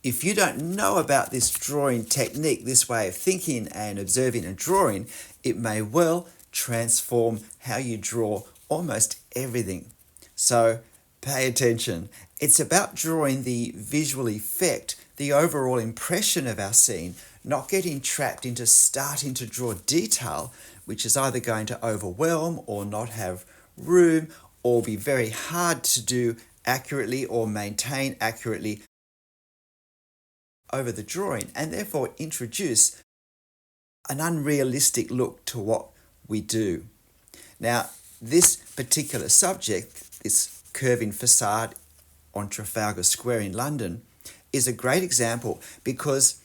If you don't know about this drawing technique, this way of thinking and observing and drawing, it may well transform how you draw almost everything. So pay attention. It's about drawing the visual effect, the overall impression of our scene, not getting trapped into starting to draw detail, which is either going to overwhelm or not have room or be very hard to do accurately or maintain accurately over the drawing, and therefore introduce an unrealistic look to what we do. Now, this particular subject, this curving facade on Trafalgar Square in London, is a great example because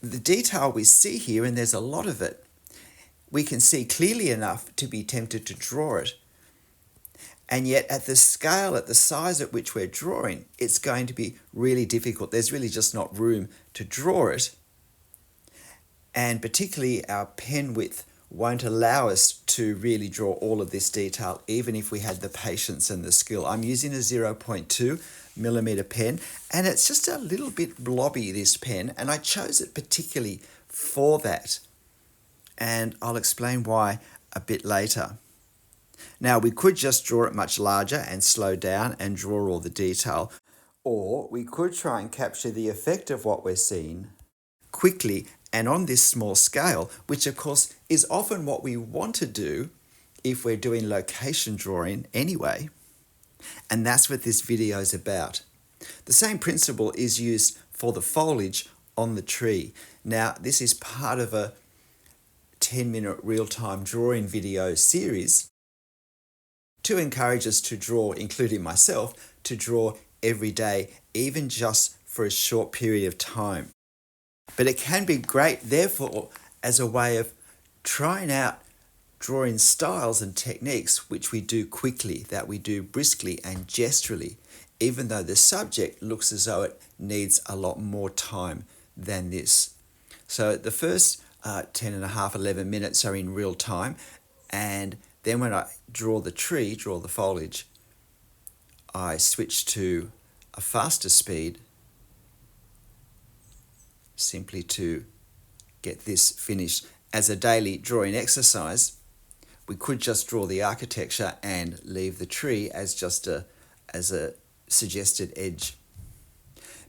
the detail we see here, and there's a lot of it, we can see clearly enough to be tempted to draw it. And yet at the scale, at the size at which we're drawing, it's going to be really difficult. There's really just not room to draw it. And particularly our pen width won't allow us to really draw all of this detail, even if we had the patience and the skill. I'm using a 0.2 millimeter pen, and it's just a little bit blobby, this pen, and I chose it particularly for that. And I'll explain why a bit later. Now, we could just draw it much larger and slow down and draw all the detail, or we could try and capture the effect of what we're seeing quickly and on this small scale, which of course is often what we want to do if we're doing location drawing anyway. And that's what this video is about. The same principle is used for the foliage on the tree. Now, this is part of a 10-minute real-time drawing video series to encourage us to draw, including myself, to draw every day, even just for a short period of time. But it can be great, therefore, as a way of trying out drawing styles and techniques which we do quickly, that we do briskly and gesturally, even though the subject looks as though it needs a lot more time than this. So the first 10 and a half, 11 minutes are in real time, and then when I draw the tree, draw the foliage, I switch to a faster speed simply to get this finished. As a daily drawing exercise, we could just draw the architecture and leave the tree as just a suggested edge.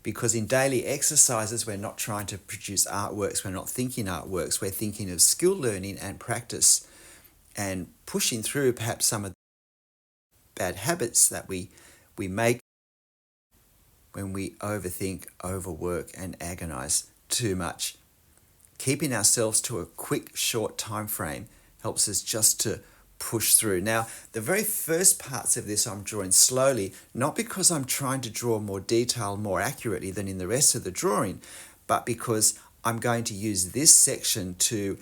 Because in daily exercises, we're not trying to produce artworks, we're not thinking artworks, we're thinking of skill learning and practice and pushing through perhaps some of the bad habits that we make when we overthink, overwork and agonize too much. Keeping ourselves to a quick, short time frame helps us just to push through. Now, the very first parts of this I'm drawing slowly, not because I'm trying to draw more detail more accurately than in the rest of the drawing, but because I'm going to use this section to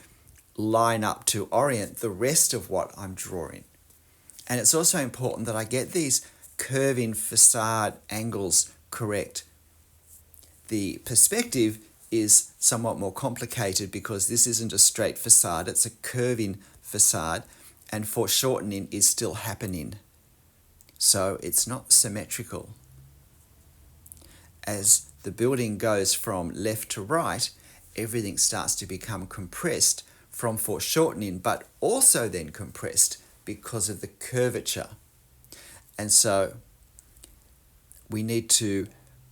line up, to orient the rest of what I'm drawing. And it's also important that I get these curving facade angles correct. The perspective is somewhat more complicated because this isn't a straight facade, it's a curving facade, and foreshortening is still happening. So it's not symmetrical. As the building goes from left to right, everything starts to become compressed from foreshortening, but also then compressed because of the curvature. And so we need to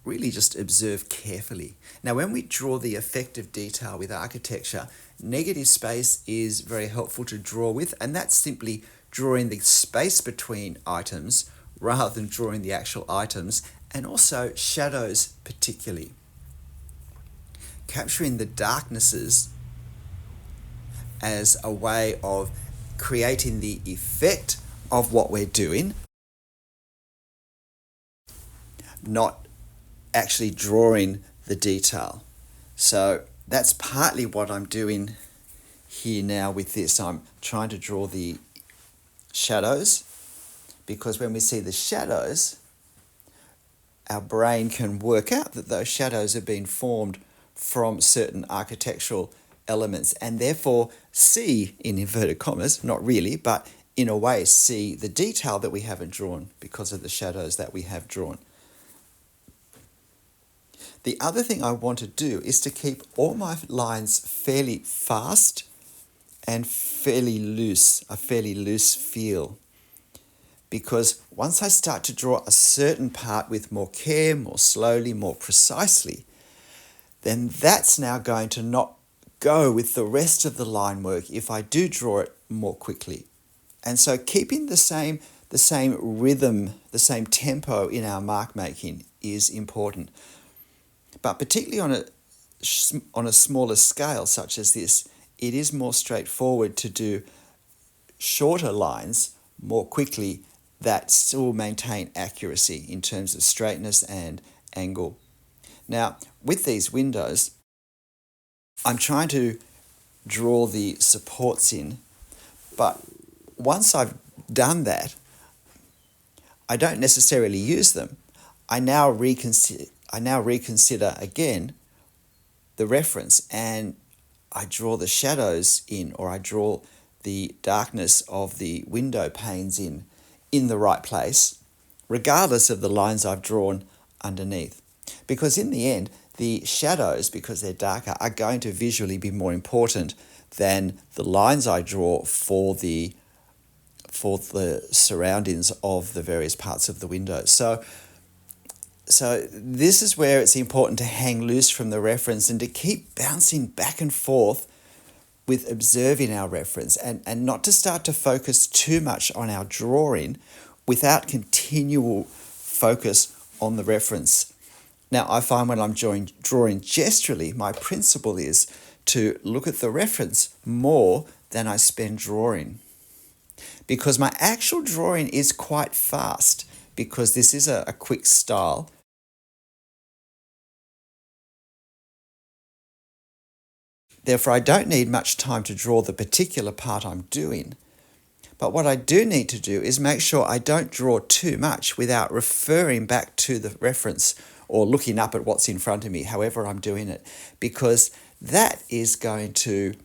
really just observe carefully. Now, when we draw the effect of detail with architecture, negative space is very helpful to draw with, and that's simply drawing the space between items rather than drawing the actual items, and also shadows particularly. Capturing the darknesses as a way of creating the effect of what we're doing, not actually drawing the detail. So that's partly what I'm doing here now with this. I'm trying to draw the shadows, because when we see the shadows, our brain can work out that those shadows have been formed from certain architectural elements, and therefore see, in inverted commas, not really, but in a way see the detail that we haven't drawn because of the shadows that we have drawn. The other thing I want to do is to keep all my lines fairly fast and fairly loose, a fairly loose feel. Because once I start to draw a certain part with more care, more slowly, more precisely, then that's now going to not go with the rest of the line work if I do draw it more quickly. And so keeping the same rhythm, the same tempo in our mark making is important. But particularly on a smaller scale such as this, it is more straightforward to do shorter lines more quickly that still maintain accuracy in terms of straightness and angle. Now, with these windows, I'm trying to draw the supports in, but once I've done that, I don't necessarily use them. I now reconsider again the reference, and I draw the shadows in, or I draw the darkness of the window panes in the right place, regardless of the lines I've drawn underneath. Because in the end, the shadows, because they're darker, are going to visually be more important than the lines I draw for the surroundings of the various parts of the window. So this is where it's important to hang loose from the reference and to keep bouncing back and forth with observing our reference, and not to start to focus too much on our drawing without continual focus on the reference. Now, I find when I'm drawing gesturally, my principle is to look at the reference more than I spend drawing. Because my actual drawing is quite fast, because this is a quick style. Therefore, I don't need much time to draw the particular part I'm doing. But what I do need to do is make sure I don't draw too much without referring back to the reference or looking up at what's in front of me, however I'm doing it, because that is going to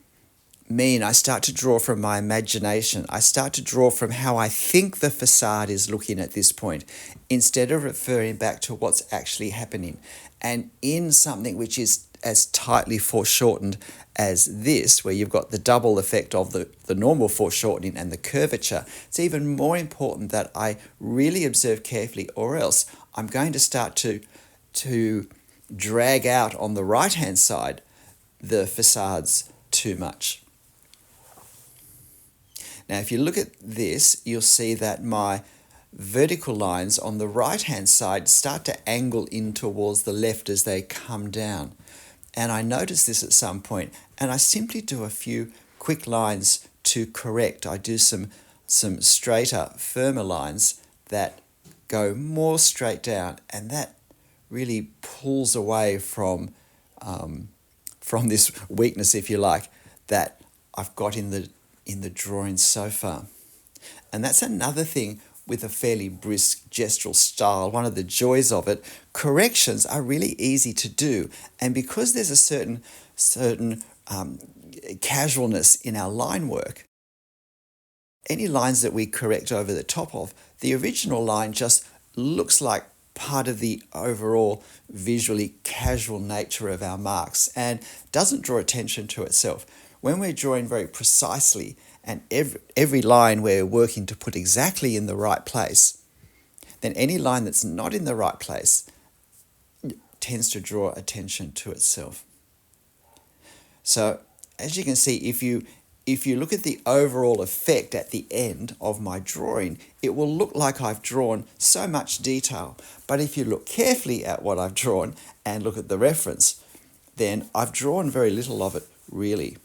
mean I start to draw from my imagination. I start to draw from how I think the facade is looking at this point, instead of referring back to what's actually happening. And in something which is as tightly foreshortened as this, where you've got the double effect of the normal foreshortening and the curvature, it's even more important that I really observe carefully, or else I'm going to start to drag out on the right-hand side the facades too much. Now, if you look at this, you'll see that my vertical lines on the right-hand side start to angle in towards the left as they come down. And I notice this at some point, and I simply do a few quick lines to correct. I do some straighter, firmer lines that go more straight down, and that really pulls away from this weakness, if you like, that I've got in the drawing so far. And that's another thing with a fairly brisk gestural style. One of the joys of it, corrections are really easy to do, and because there's a certain casualness in our line work, any lines that we correct over the top of, the original line just looks like part of the overall visually casual nature of our marks and doesn't draw attention to itself. When we're drawing very precisely, and every line we're working to put exactly in the right place, then any line that's not in the right place tends to draw attention to itself. So as you can see, if you look at the overall effect at the end of my drawing, it will look like I've drawn so much detail. But if you look carefully at what I've drawn and look at the reference, then I've drawn very little of it, really.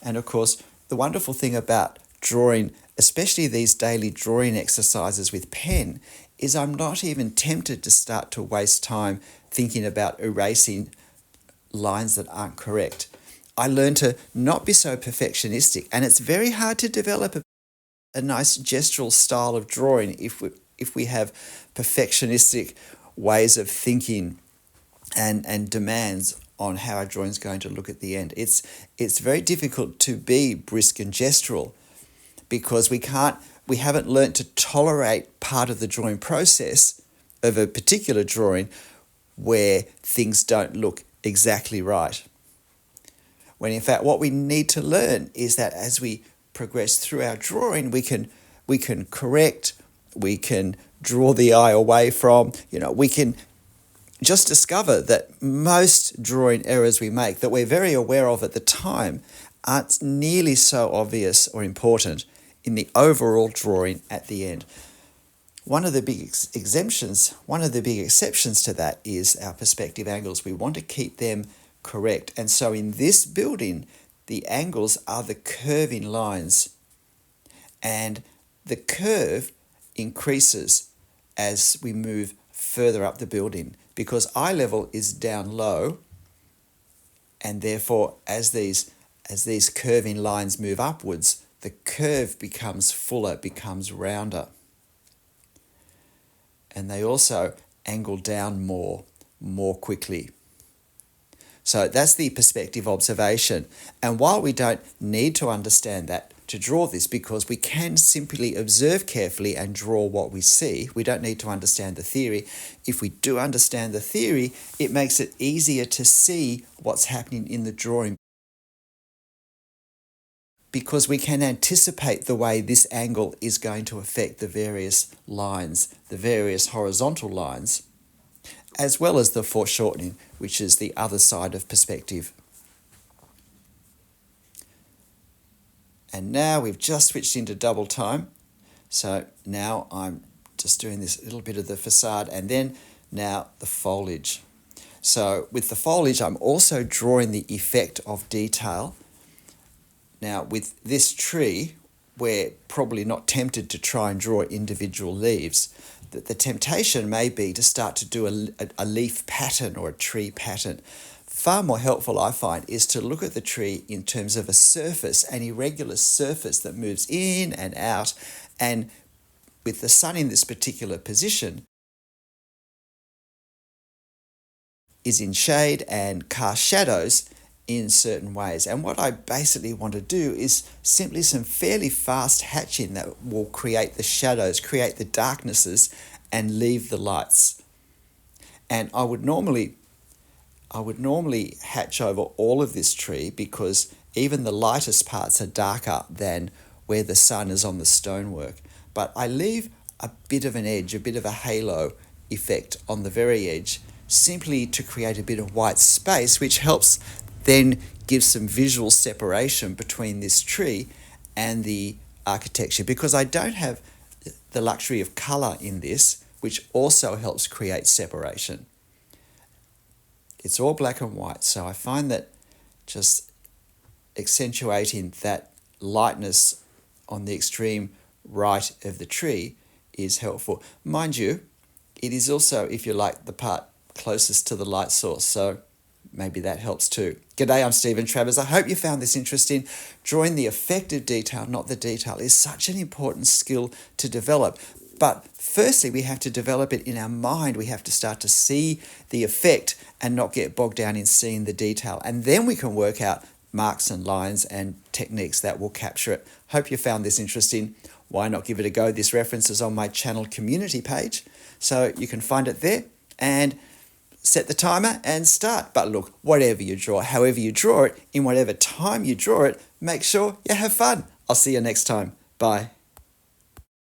And of course, the wonderful thing about drawing, especially these daily drawing exercises with pen, is I'm not even tempted to start to waste time thinking about erasing lines that aren't correct. I learned to not be so perfectionistic, and it's very hard to develop a nice gestural style of drawing if we have perfectionistic ways of thinking and demands on how our drawing is going to look at the end. It's very difficult to be brisk and gestural because we haven't learnt to tolerate part of the drawing process of a particular drawing where things don't look exactly right. When in fact what we need to learn is that as we progress through our drawing, we can correct, we can draw the eye away from, we can just discover that most drawing errors we make that we're very aware of at the time aren't nearly so obvious or important in the overall drawing at the end. One of the big exceptions to that is our perspective angles. We want to keep them correct. And so in this building, the angles are the curving lines. And the curve increases as we move further up the building because eye level is down low, and therefore as these curving lines move upwards, the curve becomes fuller, becomes rounder. And they also angle down more quickly. So that's the perspective observation. And while we don't need to understand that to draw this, because we can simply observe carefully and draw what we see, we don't need to understand the theory. If we do understand the theory, it makes it easier to see what's happening in the drawing, because we can anticipate the way this angle is going to affect the various lines, the various horizontal lines, as well as the foreshortening, which is the other side of perspective. And now we've just switched into double time. So now I'm just doing this little bit of the facade and then now the foliage. So with the foliage, I'm also drawing the effect of detail. Now with this tree, we're probably not tempted to try and draw individual leaves. The temptation may be to start to do a leaf pattern or a tree pattern. Far more helpful, I find, is to look at the tree in terms of a surface, an irregular surface that moves in and out. And with the sun in this particular position, is in shade and casts shadows in certain ways. And what I basically want to do is simply some fairly fast hatching that will create the shadows, create the darknesses, and leave the lights. And I would normally hatch over all of this tree because even the lightest parts are darker than where the sun is on the stonework. But I leave a bit of an edge, a bit of a halo effect on the very edge, simply to create a bit of white space, which helps then give some visual separation between this tree and the architecture, because I don't have the luxury of colour in this, which also helps create separation. It's all black and white, so I find that just accentuating that lightness on the extreme right of the tree is helpful. Mind you, it is also, if you like, the part closest to the light source, so maybe that helps too. G'day, I'm Stephen Travers. I hope you found this interesting. Drawing the effect of detail, not the detail, is such an important skill to develop. But firstly, we have to develop it in our mind. We have to start to see the effect and not get bogged down in seeing the detail. And then we can work out marks and lines and techniques that will capture it. Hope you found this interesting. Why not give it a go? This reference is on my channel community page, so you can find it there and set the timer and start. But look, whatever you draw, however you draw it, in whatever time you draw it, make sure you have fun. I'll see you next time. Bye.